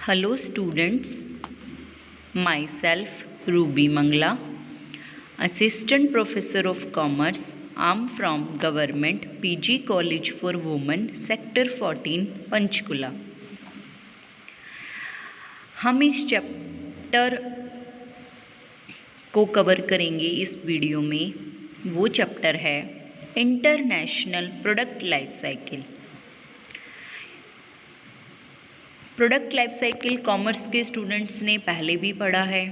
Hello students, myself Ruby Mangla, Assistant Professor of Commerce. I'm from Government PG College for Women, Sector 14, Panchkula. हम इस chapter को cover करेंगे इस video में। वो चैप्टर है international product life cycle. Product life cycle commerce के students ने पहले भी पढ़ा है,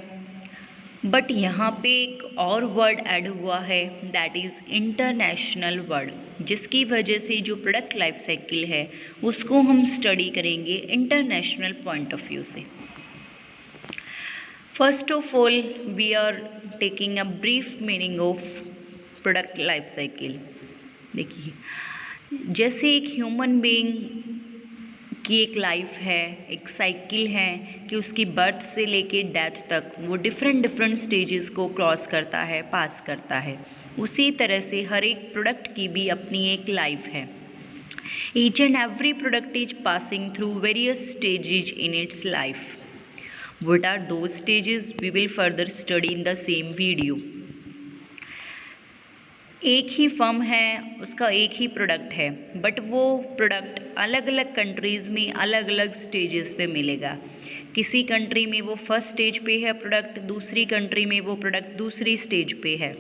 बट यहाँ पे एक और वर्ड ऐड हुआ है, दैट इज़ इंटरनेशनल वर्ड, जिसकी वजह से जो प्रोडक्ट लाइफ साइकिल है उसको हम स्टडी करेंगे इंटरनेशनल पॉइंट ऑफ व्यू से। First of all we are taking a brief meaning of product life cycle. देखिए, जैसे एक ह्यूमन बीइंग की एक लाइफ है, एक साइकिल है कि उसकी बर्थ से लेके डेथ तक वो डिफरेंट स्टेजेस को क्रॉस करता है, पास करता है। उसी तरह से हर एक प्रोडक्ट की भी अपनी एक लाइफ है। Each and every product is passing through various stages in its life. What are those stages we will further study in the same video. एक ही फर्म है, उसका एक ही प्रोडक्ट है, बट वो प्रोडक्ट अलग अलग कंट्रीज़ में अलग अलग स्टेजेस पे मिलेगा। किसी कंट्री में वो फर्स्ट स्टेज पे है प्रोडक्ट, दूसरी कंट्री में वो प्रोडक्ट दूसरी स्टेज पे है।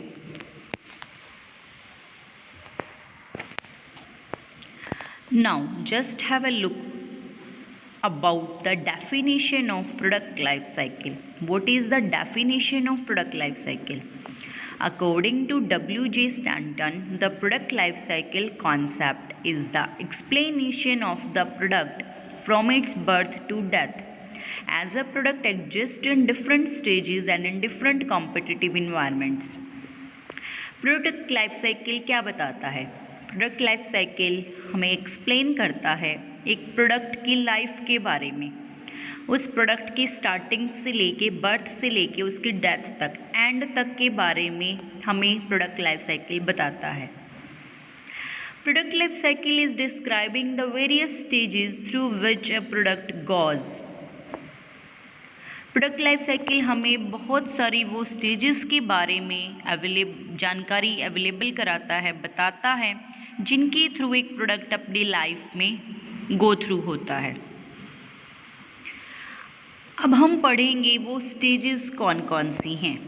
Now just have a look about the definition of product life cycle. What is the definition of product life cycle? According to W.J. Stanton, the product life cycle concept is the explanation of the product from its birth to death, as a product exists in different stages and in different competitive environments. Product life cycle क्या बताता है? Product life cycle हमें explain करता है एक product की life के बारे में, उस प्रोडक्ट की स्टार्टिंग से लेके, बर्थ से लेके उसकी डेथ तक, एंड तक के बारे में हमें प्रोडक्ट लाइफ साइकिल बताता है। Product life cycle is describing the various stages through which a product goes. Product life cycle हमें बहुत सारी वो स्टेजेस के बारे में जानकारी अवेलेबल कराता है, बताता है, जिनके थ्रू एक प्रोडक्ट अपनी लाइफ में गो थ्रू होता है। अब हम पढ़ेंगे वो स्टेजेस कौन कौन सी हैं।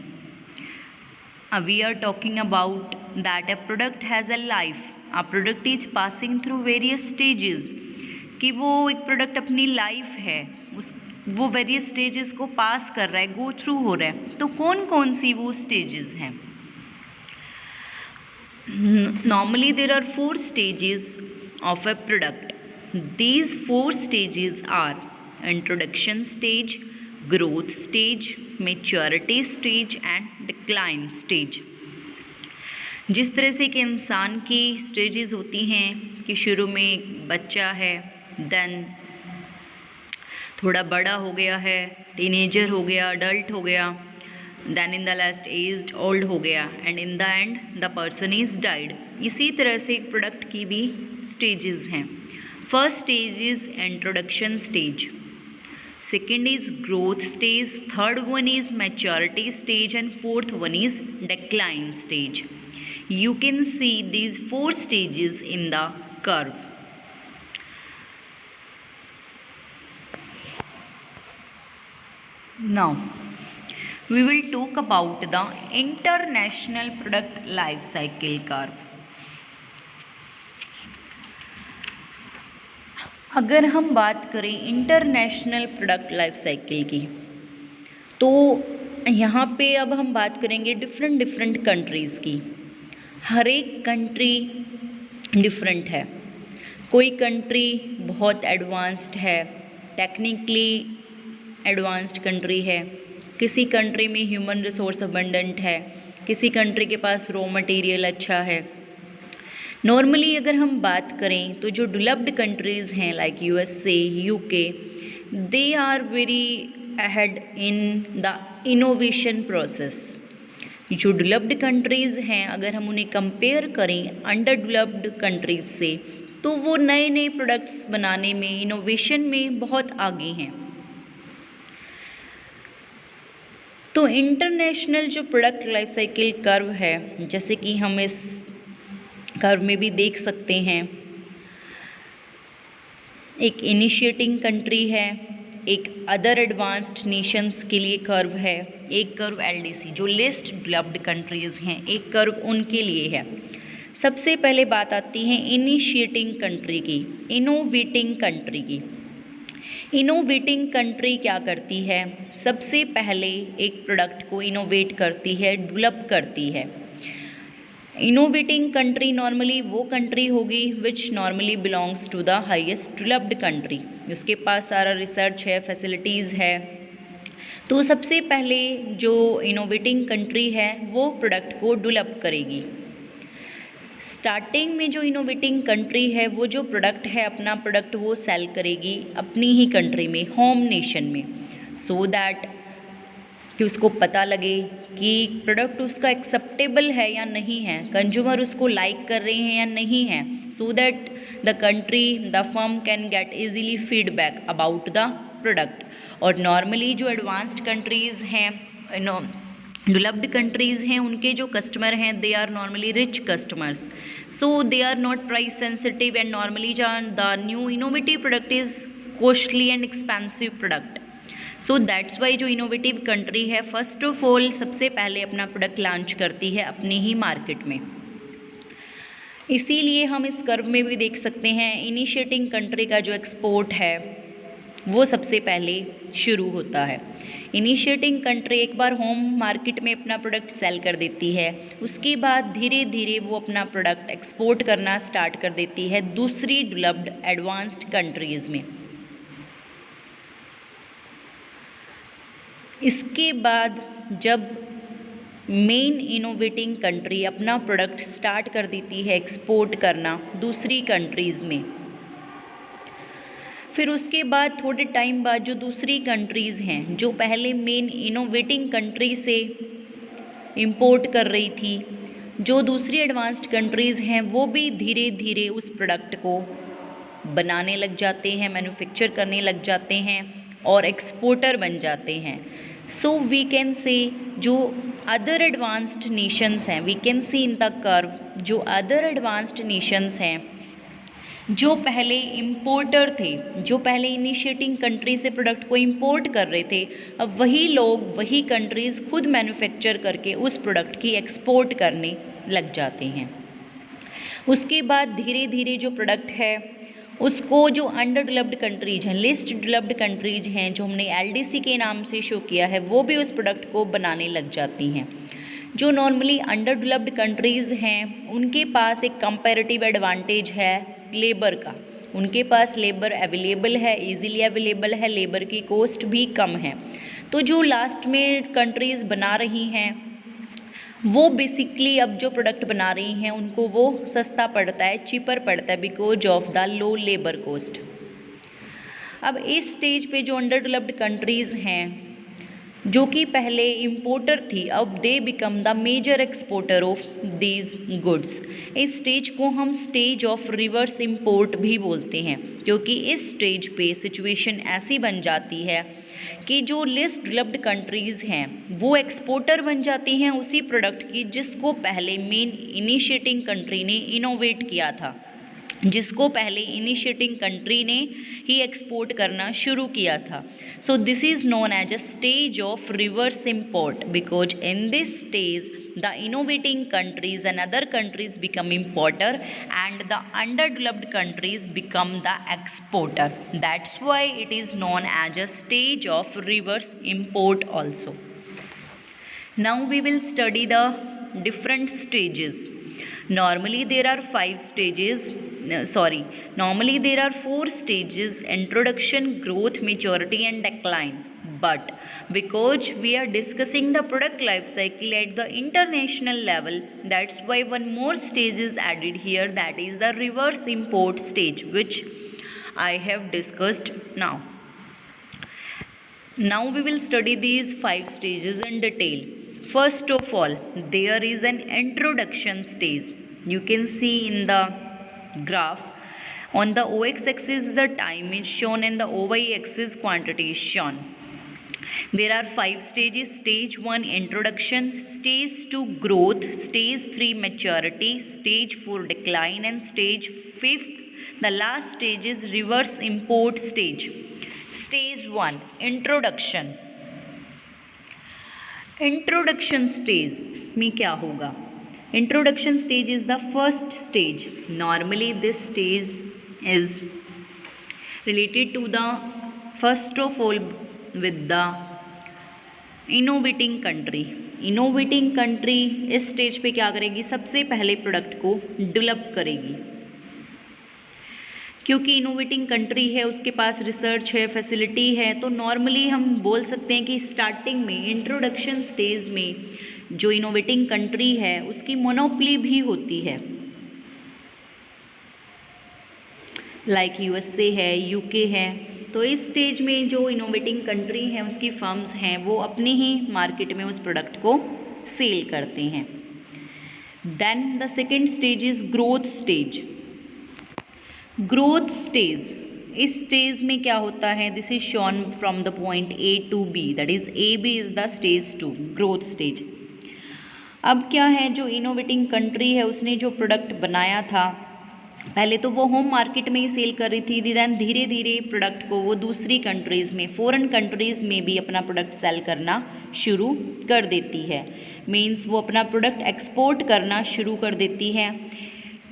We are talking about that a product has a life, a product is passing through various stages, कि वो एक प्रोडक्ट अपनी लाइफ है, वो वेरियस स्टेजेस को पास कर रहा है, गो थ्रू हो रहा है। तो कौन कौन सी वो स्टेजेस हैं? Normally there are 4 stages of a product. These 4 stages are introduction stage, growth stage, maturity stage and decline stage. जिस तरह से कि इंसान की स्टेजेस होती हैं कि शुरू में एक बच्चा है, देन थोड़ा बड़ा हो गया है, टीनेजर हो गया, अडल्ट हो गया, then in the last aged old हो गया, and in the end the person is died. इसी तरह से एक प्रोडक्ट की भी स्टेजेस हैं। First stage is introduction stage, second is growth stage, third one is maturity stage and fourth one is decline stage. You can see these 4 stages in the curve. Now we will talk about the international product life cycle curve. अगर हम बात करें international product life cycle की, तो यहाँ पे अब हम बात करेंगे डिफरेंट कंट्रीज़ की। हर एक कंट्री डिफरेंट है। कोई कंट्री बहुत एडवांस्ड है, टेक्निकली एडवांस्ड कंट्री है, किसी कंट्री में ह्यूमन रिसोर्स अबंडेंट है, किसी कंट्री के पास रॉ मटेरियल अच्छा है। नॉर्मली अगर हम बात करें तो जो डेवलप्ड कंट्रीज़ हैं like USA, UK, they are very ahead in the innovation process. जो डेवलप्ड कंट्रीज़ हैं, अगर हम उन्हें कंपेयर करें अंडर डेवलप्ड कंट्रीज़ से, तो वो नए प्रोडक्ट्स बनाने में, इनोवेशन में बहुत आगे हैं। तो इंटरनेशनल जो प्रोडक्ट लाइफ साइकिल कर्व है, जैसे कि हम इस कर्व में भी देख सकते हैं, एक इनिशिएटिंग कंट्री है, एक अदर एडवांस्ड नेशंस के लिए कर्व है, एक कर्व एलडीसी जो लिस्ट डेवलप्ड कंट्रीज़ हैं, एक कर्व उनके लिए है। सबसे पहले बात आती है इनिशिएटिंग कंट्री की, इनोवेटिंग कंट्री की। इनोवेटिंग कंट्री क्या करती है? सबसे पहले एक प्रोडक्ट को इनोवेट करती है, डेवलप करती है। इनोवेटिंग कंट्री नॉर्मली वो कंट्री होगी which normally belongs to the highest developed country, उसके पास सारा रिसर्च है, फैसिलिटीज़ है। तो सबसे पहले जो इनोवेटिंग कंट्री है वो प्रोडक्ट को डेवलप करेगी। स्टार्टिंग में जो इनोवेटिंग कंट्री है वो जो प्रोडक्ट है, अपना प्रोडक्ट वो सेल करेगी अपनी ही कंट्री में, होम नेशन में, सो दैट कि उसको पता लगे कि प्रोडक्ट उसका एक्सेप्टेबल है या नहीं है, कंज्यूमर उसको लाइक कर रहे हैं या नहीं है, so that the country, the firm can get easily feedback about the product. और नॉर्मली जो एडवांस्ड कंट्रीज़ हैं, डेवलप्ड कंट्रीज़ हैं, उनके जो कस्टमर हैं they are normally rich customers, so they are not price sensitive and normally the new innovative product is costly and expensive product. So that's why जो innovative country है first of all सबसे पहले अपना product launch करती है अपनी ही market में। इसीलिए हम इस कर्व में भी देख सकते हैं इनिशिएटिंग कंट्री का जो एक्सपोर्ट है वो सबसे पहले शुरू होता है। इनिशिएटिंग कंट्री एक बार होम मार्केट में अपना प्रोडक्ट सेल कर देती है, उसके बाद धीरे धीरे वो अपना प्रोडक्ट एक्सपोर्ट करना स्टार्ट कर देती है दूसरी डेवलप्ड एडवांस्ड कंट्रीज़ में। इसके बाद जब मेन इनोवेटिंग कंट्री अपना प्रोडक्ट स्टार्ट कर देती है एक्सपोर्ट करना दूसरी कंट्रीज़ में, फिर उसके बाद थोड़े टाइम बाद जो दूसरी कंट्रीज़ हैं जो पहले मेन इनोवेटिंग कंट्री से इंपोर्ट कर रही थी, जो दूसरी एडवांस्ड कंट्रीज़ हैं वो भी धीरे धीरे उस प्रोडक्ट को बनाने लग जाते हैं, मैन्युफैक्चर करने लग जाते हैं और एक्सपोर्टर बन जाते हैं। सो वी कैन से जो अदर एडवांस्ड नेशंस हैं, we can see in the curve जो अदर एडवांस्ड नेशंस हैं जो पहले इंपोर्टर थे, जो पहले इनिशिएटिंग कंट्री से प्रोडक्ट को इंपोर्ट कर रहे थे, अब वही लोग, वही कंट्रीज़ खुद मैन्युफैक्चर करके उस प्रोडक्ट की एक्सपोर्ट करने लग जाते हैं। उसके बाद धीरे धीरे जो प्रोडक्ट है उसको जो अंडर डेवलप्ड कंट्रीज़ हैं, लिस्ट डेवलप्ड कंट्रीज़ हैं जो हमने एलडीसी के नाम से शो किया है, वो भी उस प्रोडक्ट को बनाने लग जाती हैं। जो नॉर्मली अंडर डेवलप्ड कंट्रीज़ हैं उनके पास एक कंपैरेटिव एडवांटेज है लेबर का, उनके पास लेबर अवेलेबल है, इजीली अवेलेबल है, लेबर की कॉस्ट भी कम है। तो जो लास्ट में कंट्रीज़ बना रही हैं वो बेसिकली अब जो प्रोडक्ट बना रही हैं उनको वो सस्ता पड़ता है, चीपर पड़ता है because of the low labour cost. अब इस स्टेज पे जो अंडर डेवलप्ड कंट्रीज़ हैं जो कि पहले इंपोर्टर थी, अब they become the major exporter of these goods. इस स्टेज को हम स्टेज ऑफ रिवर्स इंपोर्ट भी बोलते हैं, क्योंकि इस स्टेज पे सिचुएशन ऐसी बन जाती है कि जो लिस्ट डेवलप्ड कंट्रीज़ हैं वो एक्सपोर्टर बन जाती हैं उसी प्रोडक्ट की जिसको पहले मेन इनिशिएटिंग कंट्री ने इनोवेट किया था, जिसको पहले इनिशिएटिंग कंट्री ने ही एक्सपोर्ट करना शुरू किया था। So this is known as a stage of reverse import because in this stage the innovating countries and other countries become importer and the under developed countries become the exporter. That's why it is known as a stage of reverse import also. Now we will study the different stages. Normally there are 5 stages, normally there are 4 stages: introduction, growth, maturity and decline. But because we are discussing the product life cycle at the international level, that's why one more stage is added here, that is the reverse import stage, which I have discussed now. Now we will study these 5 stages in detail. First of all, there is an introduction stage. You can see in the graph, on the OX axis the time is shown and the OY axis quantity is shown. There are 5 stages. Stage 1 introduction, stage 2 growth, stage 3 maturity, stage 4 decline, and stage 5th, the last stage is reverse import stage. Stage 1 introduction. Introduction stage में क्या होगा? Introduction stage is the first stage. Normally this stage is related to the first of all with the innovating country. Innovating country इस stage पे क्या करेगी? सबसे पहले product को डेवलप करेगी, क्योंकि इनोवेटिंग कंट्री है, उसके पास रिसर्च है, फैसिलिटी है, तो नॉर्मली हम बोल सकते हैं कि स्टार्टिंग में इंट्रोडक्शन स्टेज में जो इनोवेटिंग कंट्री है उसकी मोनोपोली भी होती है. लाइक यूएसए है, यूके है. तो इस स्टेज में जो इनोवेटिंग कंट्री है उसकी फर्म्स हैं वो अपने ही मार्केट में उस प्रोडक्ट को सेल करते हैं. Then the second stage is growth stage. Growth stage, इस स्टेज में क्या होता है? This is shown from the point A to B, that is A B is the stage 2, growth stage. अब क्या है, जो इनोवेटिंग कंट्री है उसने जो प्रोडक्ट बनाया था पहले तो वो होम मार्केट में ही सेल कर रही थी, दैन धीरे धीरे प्रोडक्ट को वो दूसरी कंट्रीज़ में, फॉरेन कंट्रीज़ में भी अपना प्रोडक्ट सेल करना शुरू कर देती है. मीन्स वो अपना प्रोडक्ट एक्सपोर्ट करना शुरू कर देती है.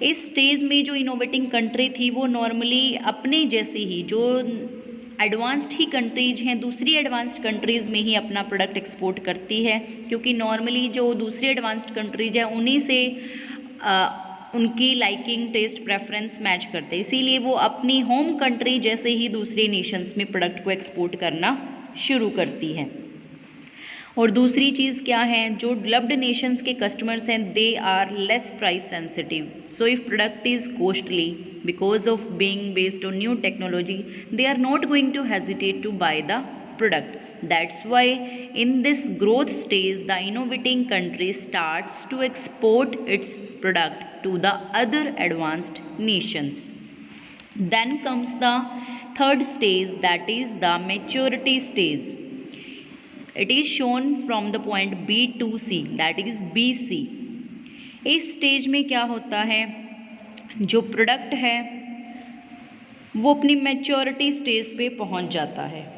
इस स्टेज में जो इनोवेटिंग कंट्री थी वो नॉर्मली अपने जैसे ही जो एडवांस्ड ही कंट्रीज हैं दूसरी एडवांस्ड कंट्रीज़ में ही अपना प्रोडक्ट एक्सपोर्ट करती है, क्योंकि नॉर्मली जो दूसरी एडवांस्ड कंट्रीज हैं उन्हीं से उनकी लाइकिंग, टेस्ट, प्रेफरेंस मैच करते हैं. इसीलिए वो अपनी होम कंट्री जैसे ही दूसरे नेशंस में प्रोडक्ट को एक्सपोर्ट करना शुरू करती है. और दूसरी चीज़ क्या है, जो डेवलप्ड नेशंस के कस्टमर्स हैं they are less price sensitive. So if product is costly because of being based on new technology they are not going to hesitate to buy the product. That's why in this growth stage the innovating country starts to export its product to the other advanced nations. Then comes the third stage, that is the maturity stage. It is shown from the point B to C, that is BC. इस stage में क्या होता है, जो product है वो अपनी maturity stage पे पहुंच जाता है.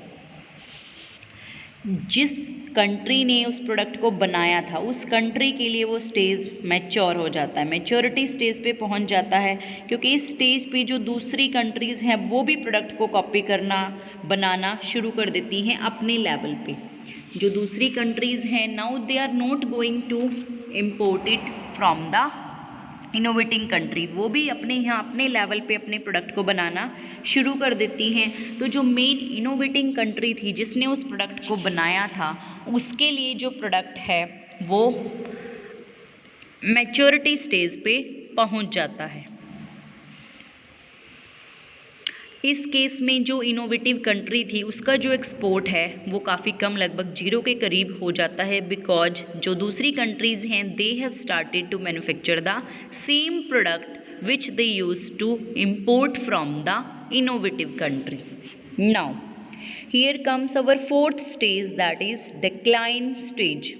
जिस कंट्री ने उस प्रोडक्ट को बनाया था उस कंट्री के लिए वो स्टेज मैच्योर हो जाता है, मैच्योरिटी स्टेज पे पहुंच जाता है, क्योंकि इस स्टेज पे जो दूसरी कंट्रीज़ हैं वो भी प्रोडक्ट को कॉपी करना, बनाना शुरू कर देती हैं अपने लेवल पे. जो दूसरी कंट्रीज़ हैं now they are not going to import it from the innovating country, वो भी अपने यहाँ अपने लेवल पे अपने प्रोडक्ट को बनाना शुरू कर देती हैं. तो जो मेन इनोवेटिंग कंट्री थी जिसने उस प्रोडक्ट को बनाया था उसके लिए जो प्रोडक्ट है वो मैच्योरिटी स्टेज पे पहुँच जाता है. इस केस में जो इनोवेटिव कंट्री थी उसका जो एक्सपोर्ट है वो काफ़ी कम, लगभग 0 के करीब हो जाता है, बिकॉज जो दूसरी कंट्रीज़ हैं they have started to manufacture the same product which they use to import from the innovative country. Now here comes our fourth stage, that is decline stage,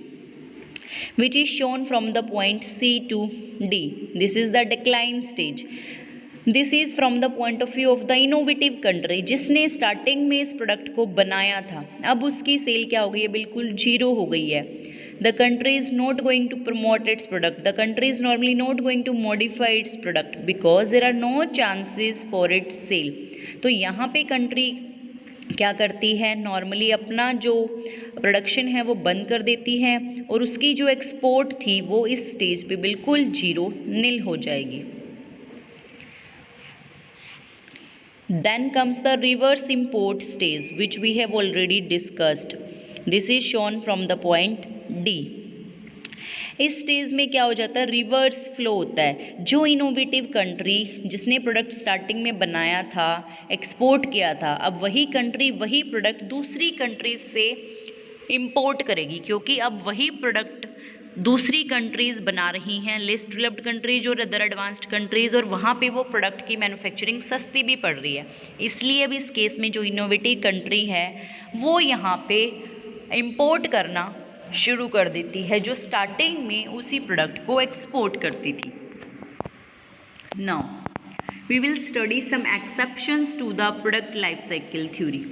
which is shown from the point C to D. This is the decline stage. This is from the point of view of the innovative country जिसने starting में इस product को बनाया था. अब उसकी cell क्या हो गई है, बिल्कुल 0 हो गई है. The country is not going to promote its product. The country is normally not going to modify its product because there are no chances for its sale. तो यहाँ पे कंट्री क्या करती है, नॉर्मली अपना जो प्रोडक्शन है वो बंद कर देती है और उसकी जो एक्सपोर्ट थी वो इस स्टेज पे बिल्कुल 0 नील हो जाएगी. Then comes the reverse import stage which we have already discussed. This is shown from the point D. इस स्टेज में क्या हो जाता है, रिवर्स फ्लो होता है. जो इनोवेटिव कंट्री जिसने प्रोडक्ट स्टार्टिंग में बनाया था, एक्सपोर्ट किया था, अब वही कंट्री वही प्रोडक्ट दूसरी कंट्रीज से इंपोर्ट करेगी, क्योंकि अब वही प्रोडक्ट दूसरी कंट्रीज़ बना रही हैं, लेस डेवलप्ड कंट्रीज और अदर एडवांस्ड कंट्रीज़, और वहाँ पे वो प्रोडक्ट की मैन्युफैक्चरिंग सस्ती भी पड़ रही है. इसलिए अब इस केस में जो इनोवेटिव कंट्री है वो यहाँ पे इंपोर्ट करना शुरू कर देती है, जो स्टार्टिंग में उसी प्रोडक्ट को एक्सपोर्ट करती थी। Now we will study some exceptions to the product life cycle theory,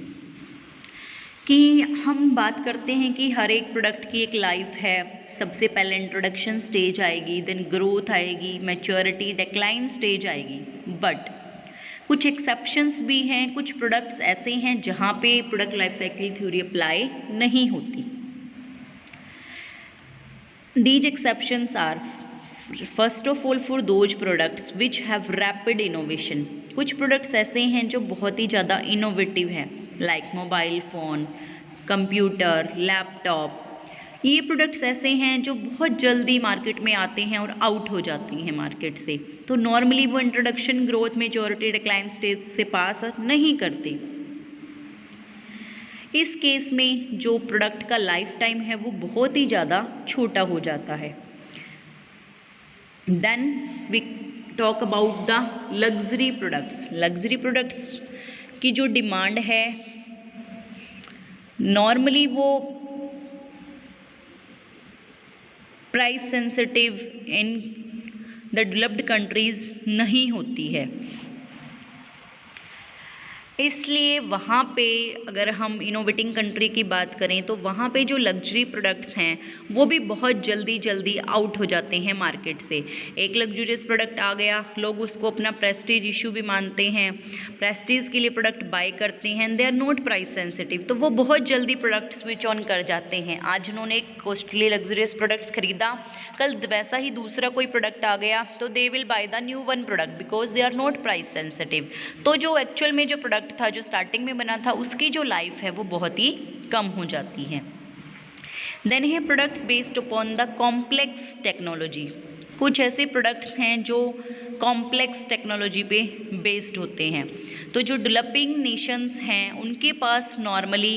कि हम बात करते हैं कि हर एक प्रोडक्ट की एक लाइफ है। सबसे पहले इंट्रोडक्शन स्टेज आएगी, देन ग्रोथ आएगी, मैच्योरिटी, डिक्लाइन स्टेज आएगी। बट कुछ एक्सेप्शंस भी हैं, कुछ प्रोडक्ट्स ऐसे हैं जहाँ पे product life cycle theory apply नहीं होती। These exceptions are first of all for those products which have rapid innovation. कुछ प्रोडक्ट्स ऐसे हैं जो बहुत ही ज़्यादा इनोवेटिव हैं, like mobile phone, computer, laptop. ये प्रोडक्ट्स ऐसे हैं जो बहुत जल्दी मार्केट में आते हैं और आउट हो जाती हैं मार्केट से, तो नॉर्मली वो introduction, growth, maturity, decline stage से पास नहीं करते। इस केस में जो प्रोडक्ट का लाइफ टाइम है वो बहुत ही ज़्यादा छोटा हो जाता है। Then we talk about the luxury products. Luxury products की जो डिमांड है नॉर्मली वो price sensitive in the developed countries नहीं होती है, इसलिए वहाँ पे अगर हम इनोवेटिंग कंट्री की बात करें तो वहाँ पे जो लग्जरी प्रोडक्ट्स हैं वो भी बहुत जल्दी आउट हो जाते हैं मार्केट से। एक लग्जरियस प्रोडक्ट आ गया, लोग उसको अपना प्रेस्टीज इशू भी मानते हैं, प्रेस्टीज के लिए प्रोडक्ट बाय करते हैं, they are not price sensitive, तो वो बहुत जल्दी प्रोडक्ट स्विच ऑन कर जाते हैं। आज उन्होंने एक कॉस्टली लग्जरियस प्रोडक्ट्स खरीदा, कल वैसा ही दूसरा कोई प्रोडक्ट आ गया तो they will buy the new one product because they are not price sensitive. तो जो एक्चुअल में जो प्रोडक्ट था, जो स्टार्टिंग में बना था, उसकी जो लाइफ है वो बहुत ही कम हो जाती है। देन है products based upon the complex technology. कुछ ऐसे प्रोडक्ट्स हैं जो कॉम्प्लेक्स टेक्नोलॉजी पे बेस्ड होते हैं, तो जो डेवलपिंग नेशंस हैं उनके पास नॉर्मली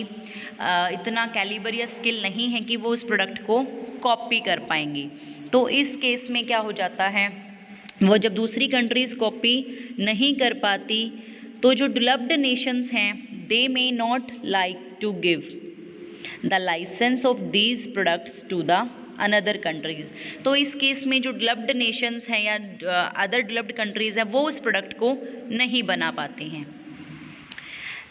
इतना कैलिबर या स्किल नहीं है कि वो उस प्रोडक्ट को कॉपी कर पाएंगे। तो इस केस में क्या हो जाता है, वो जब दूसरी कंट्रीज़ कॉपी नहीं कर पाती तो जो डेवलप्ड नेशंस हैं they may not like to give the licence of these products to the another countries. तो इस केस में जो डेवलप्ड नेशंस हैं या अदर डेवलप्ड कंट्रीज़ हैं वो उस प्रोडक्ट को नहीं बना पाते हैं।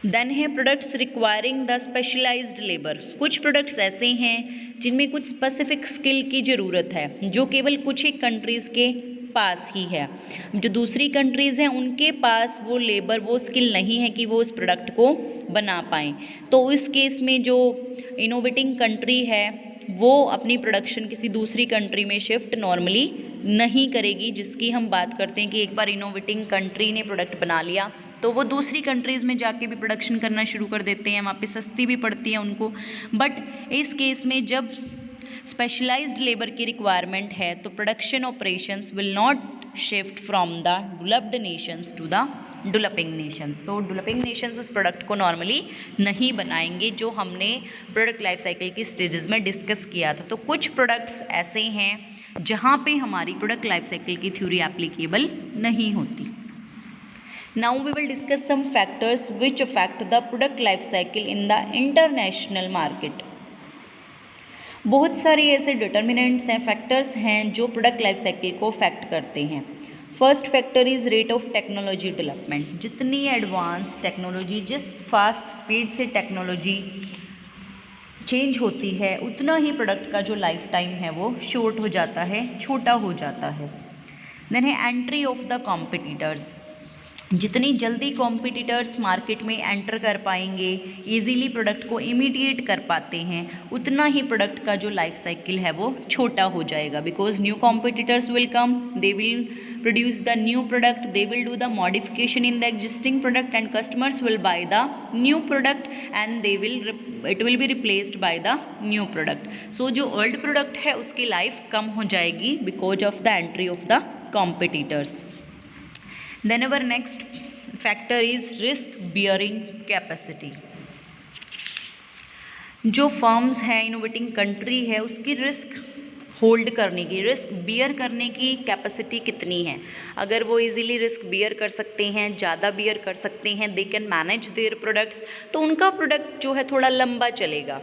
देन है products requiring the specialised labour. कुछ प्रोडक्ट्स ऐसे हैं जिनमें कुछ स्पेसिफिक स्किल की ज़रूरत है जो केवल कुछ ही कंट्रीज़ के पास ही है। जो दूसरी कंट्रीज़ हैं उनके पास वो लेबर, वो स्किल नहीं है कि वो उस प्रोडक्ट को बना पाएँ। तो इस केस में जो इनोवेटिंग कंट्री है वो अपनी प्रोडक्शन किसी दूसरी कंट्री में शिफ्ट नॉर्मली नहीं करेगी, जिसकी हम बात करते हैं कि एक बार इनोवेटिंग कंट्री ने प्रोडक्ट बना लिया तो वो दूसरी कंट्रीज़ में जाके भी प्रोडक्शन करना शुरू कर देते हैं, वहाँ पे सस्ती भी पड़ती है उनको। बट इस केस में जब स्पेशलाइज्ड लेबर की रिक्वायरमेंट है तो production operations will not shift from the developed nations to the developing nations. तो डेवलपिंग नेशंस उस प्रोडक्ट को नॉर्मली नहीं बनाएंगे, जो हमने प्रोडक्ट लाइफ साइकिल की स्टेजेस में डिस्कस किया था। तो कुछ प्रोडक्ट्स ऐसे हैं जहाँ पे हमारी प्रोडक्ट लाइफ साइकिल की थ्योरी एप्लीकेबल नहीं होती। Now we will discuss some factors which affect the product life cycle in the international market. बहुत सारे ऐसे डिटर्मिनेंट्स हैं, फैक्टर्स हैं जो प्रोडक्ट लाइफ साइकिल को अफेक्ट करते हैं। First factor is rate of technology development. जितनी एडवांस टेक्नोलॉजी, जिस फास्ट स्पीड से टेक्नोलॉजी चेंज होती है उतना ही प्रोडक्ट का जो लाइफ टाइम है वो शॉर्ट हो जाता है, छोटा हो जाता है। देन है एंट्री ऑफ द कॉम्पिटिटर्स। जितनी जल्दी कॉम्पिटिटर्स मार्केट में एंटर कर पाएंगे, इजीली प्रोडक्ट को इमीडिएट कर पाते हैं, उतना ही प्रोडक्ट का जो लाइफ साइकिल है वो छोटा हो जाएगा। Because new competitors will come, they will produce the new product, they will do the modification in the existing product and customers will buy the new product and it will be replaced by the new product. So जो old product है उसकी life कम हो जाएगी because of the entry of the competitors. Then our next factor is risk bearing capacity. जो firms हैं, innovating country है, उसकी रिस्क होल्ड करने की, रिस्क बियर करने की कैपेसिटी कितनी है। अगर वो इजीली रिस्क बियर कर सकते हैं, ज़्यादा बियर कर सकते हैं, they can manage their products, तो उनका प्रोडक्ट जो है थोड़ा लंबा चलेगा,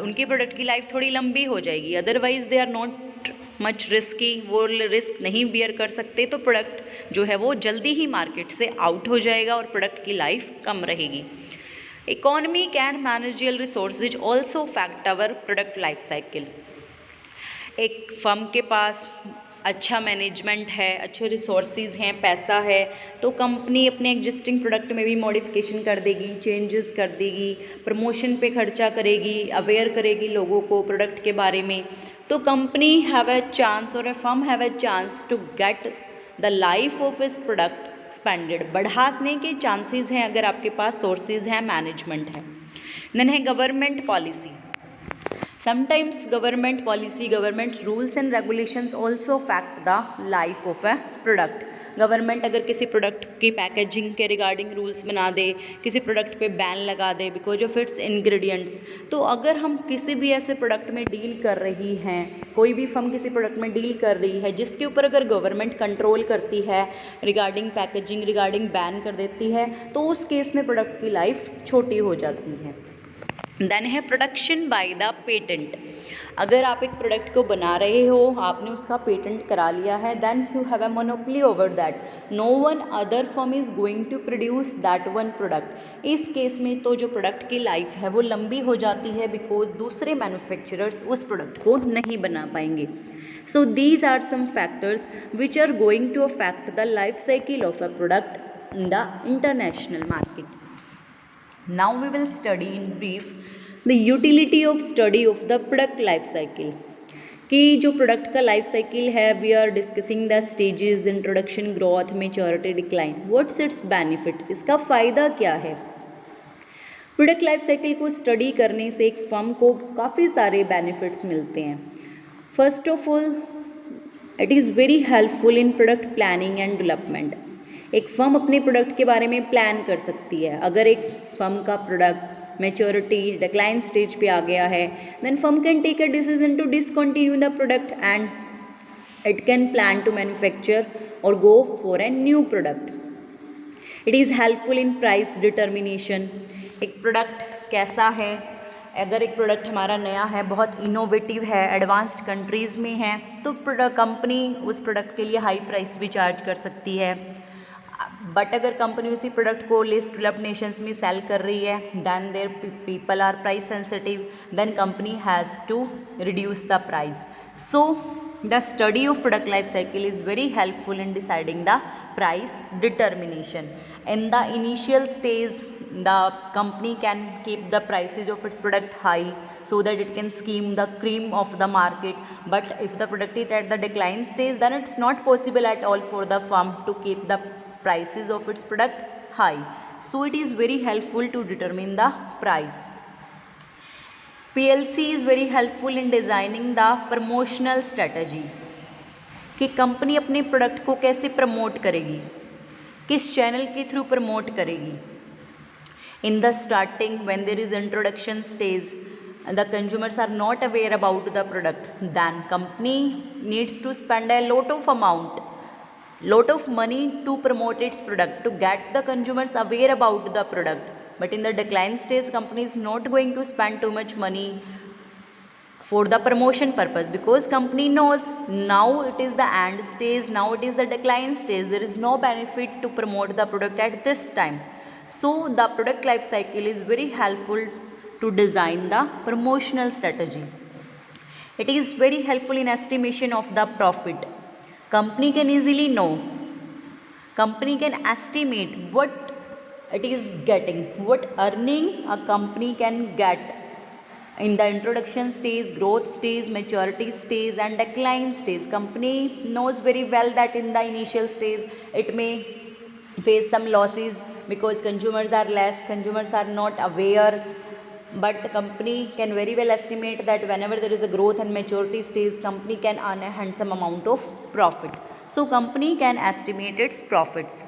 उनके प्रोडक्ट की लाइफ थोड़ी लंबी हो जाएगी। Otherwise they are not much risky, वो रिस्क नहीं बियर कर सकते तो प्रोडक्ट जो है वो जल्दी ही मार्केट से आउट हो जाएगा और प्रोडक्ट की लाइफ कम रहेगी। Economic and managerial resources also affect our product life cycle. एक फर्म के पास अच्छा मैनेजमेंट है, अच्छे रिसोर्सेज हैं, पैसा है, तो कंपनी अपने एग्जिस्टिंग प्रोडक्ट में भी मॉडिफिकेशन कर देगी, चेंजेस कर देगी, प्रमोशन पे खर्चा करेगी, अवेयर करेगी लोगों को प्रोडक्ट के बारे में। तो कंपनी हैव ए चांस और a firm have a chance to get the life of इस प्रोडक्ट एक्सपेंडेड, बढ़ाने के चांसेस हैं अगर आपके पास सोर्सेज हैं, मैनेजमेंट है। देन है government policy. Sometimes government policy, government rules and regulations also affect the life of a product. Government अगर किसी प्रोडक्ट की पैकेजिंग के रिगार्डिंग रूल्स बना दे, किसी प्रोडक्ट पे बैन लगा दे बिकॉज ऑफ इट्स इंग्रेडिएंट्स, तो अगर हम किसी भी ऐसे प्रोडक्ट में डील कर रही हैं, कोई भी फर्म किसी प्रोडक्ट में डील कर रही है जिसके ऊपर अगर गवर्नमेंट कंट्रोल करती है, रिगार्डिंग पैकेजिंग, रिगार्डिंग बैन कर देती है, तो उस केस में प्रोडक्ट की लाइफ छोटी हो जाती है। देन है प्रोडक्शन बाय द पेटेंट। अगर आप एक प्रोडक्ट को बना रहे हो, आपने उसका पेटेंट करा लिया है, then you have a monopoly over that, no one other firm is going to produce that one product. इस केस में तो जो प्रोडक्ट की लाइफ है वो लंबी हो जाती है बिकॉज दूसरे मैन्युफैक्चरर्स उस प्रोडक्ट को नहीं बना पाएंगे। So these are some factors which are going to affect the life cycle of a product in the international market. Now we will study in brief the utility of study of the product life cycle। कि जो product का life cycle है, we are discussing the stages, introduction, growth, maturity, decline, what's its benefit, इसका फ़ायदा क्या है। Product life cycle को study करने से एक फर्म को काफ़ी सारे बेनिफिट्स मिलते हैं। First of all, it is very helpful in product planning and development. एक फर्म अपने प्रोडक्ट के बारे में प्लान कर सकती है। अगर एक फर्म का प्रोडक्ट मैच्योरिटी, डिक्लाइन स्टेज पे आ गया है, then firm can take a decision to discontinue the product and it can plan to manufacture और go for a new product. It is helpful in price determination. एक product कैसा है, अगर एक प्रोडक्ट हमारा नया है, बहुत इनोवेटिव है, एडवांस्ड कंट्रीज़ में है, तो कंपनी उस प्रोडक्ट के लिए हाई प्राइस भी चार्ज कर सकती है। बट अगर कंपनी उसी प्रोडक्ट को लेस डेवलप्ड नेशंस में सेल कर रही है, then there people are price sensitive, then company has to reduce the price. So the study of product life cycle is very helpful in deciding the price determination. In the initial stage, the company can keep the prices of its product high so that it can scheme the cream of the market. But if the product is at the decline stage, then it's not possible at all for the firm to keep the prices of its product high. So it is very helpful to determine the price. PLC is very helpful in designing the promotional strategy. कि company अपने product को कैसे promote करेगी, किस channel के through promote करेगी। In the starting when there is introduction stage, the consumers are not aware about the product, then company needs to spend a lot of money to promote its product to get the consumers aware about the product. But in the decline stage, company is not going to spend too much money for the promotion purpose because company knows now it is the end stage, now it is the decline stage, there is no benefit to promote the product at this time. So the product life cycle is very helpful to design the promotional strategy. It is very helpful in estimation of the profit. Company can easily know, company can estimate what it is getting, what earning a company can get in the introduction stage, growth stage, maturity stage and decline stage. Company knows very well that in the initial stage it may face some losses because consumers are less, consumers are not aware, but company can very well estimate that whenever there is a growth and maturity stage, company can earn a handsome amount of profit. So company can estimate its profits.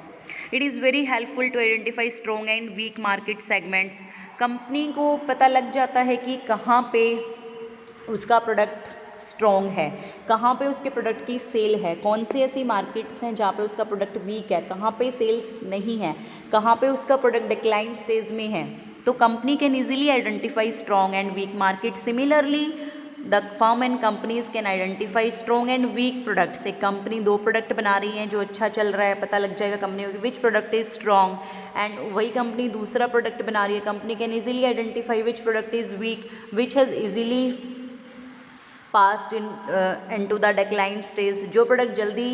It is very helpful to identify strong and weak market segments. Company को पता लग जाता है कि कहाँ पे उसका product strong है, कहाँ पे उसके प्रोडक्ट की सेल है, कौन सी ऐसी मार्केट्स हैं जहाँ पे उसका प्रोडक्ट वीक है, कहाँ पे सेल्स नहीं है, कहाँ पे उसका प्रोडक्ट डिक्लाइन स्टेज में है. तो company can easily identify strong and weak market. Similarly the firm and companies can identify strong and weak products. एक कंपनी 2 प्रोडक्ट बना रही है जो अच्छा चल रहा है, पता लग जाएगा कंपनी को which product is strong, and वही कंपनी दूसरा प्रोडक्ट बना रही है, company can easily identify which product is weak, which has easily passed into the decline stage. जो प्रोडक्ट जल्दी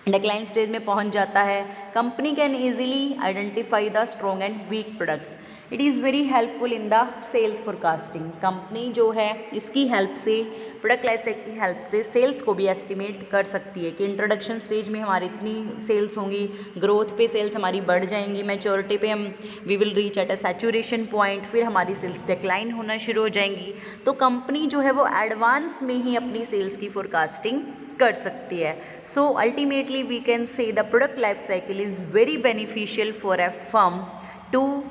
डिक्लाइन स्टेज में पहुंच जाता है, company can easily identify the strong and weak products. It is very helpful in the sales forecasting. Company जो है इसकी help से, प्रोडक्ट लाइफ साइकिल की हेल्प से सेल्स को भी एस्टिमेट कर सकती है कि इंट्रोडक्शन स्टेज में हमारी इतनी सेल्स होंगी, ग्रोथ पे सेल्स हमारी बढ़ जाएंगी, मैच्योरिटी पे हम we will reach at a saturation point, फिर हमारी सेल्स डिक्लाइन होना शुरू हो जाएंगी. तो कंपनी जो है वो एडवांस में ही अपनी सेल्स की फोरकास्टिंग कर सकती है. So ultimately we can say the product life cycle is very beneficial for a firm to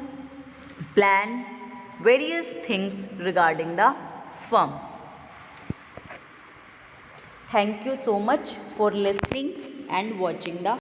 plan various things regarding the firm. Thank you so much for listening and watching the